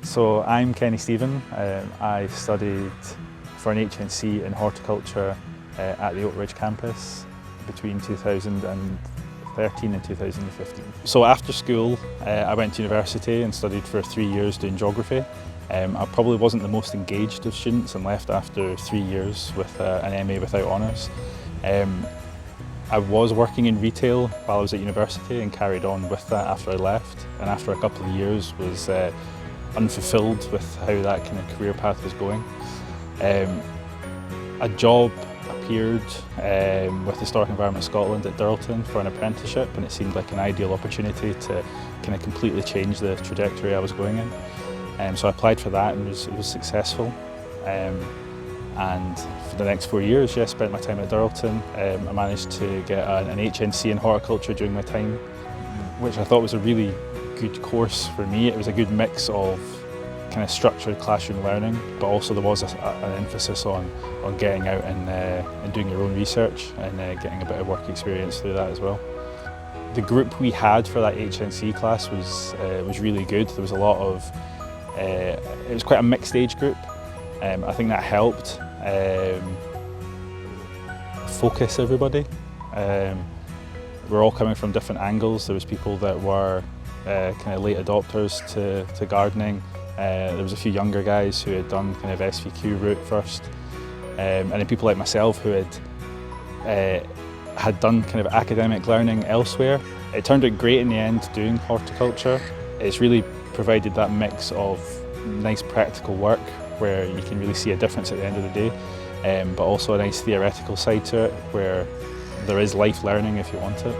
So I'm Kenny Stephen. I studied for an HNC in horticulture at the Oatridge campus between 2013 and 2015. So after school I went to university and studied for 3 years doing geography. I probably wasn't the most engaged of students and left after 3 years with an MA without honours. I was working in retail while I was at university and carried on with that after I left, and after a couple of years was unfulfilled with how that kind of career path was going. A job appeared with Historic Environment Scotland at Dirleton for an apprenticeship, and it seemed like an ideal opportunity to kind of completely change the trajectory I was going in. So I applied for that and it was successful. And for the next 4 years, I spent my time at Dirleton. I managed to get an HNC in horticulture during my time, which I thought was a really good course for me. It was a good mix of kind of structured classroom learning, but also there was an emphasis on getting out and doing your own research and getting a bit of work experience through that as well. The group we had for that HNC class was really good. There was a lot of, it was quite a mixed age group. I think that helped focus everybody. We're all coming from different angles. There was people that were kind of late adopters to gardening. There was a few younger guys who had done kind of SVQ route first, and then people like myself who had done kind of academic learning elsewhere. It turned out great in the end doing horticulture. It's really provided that mix of nice practical work where you can really see a difference at the end of the day, but also a nice theoretical side to it where there is life learning if you want it.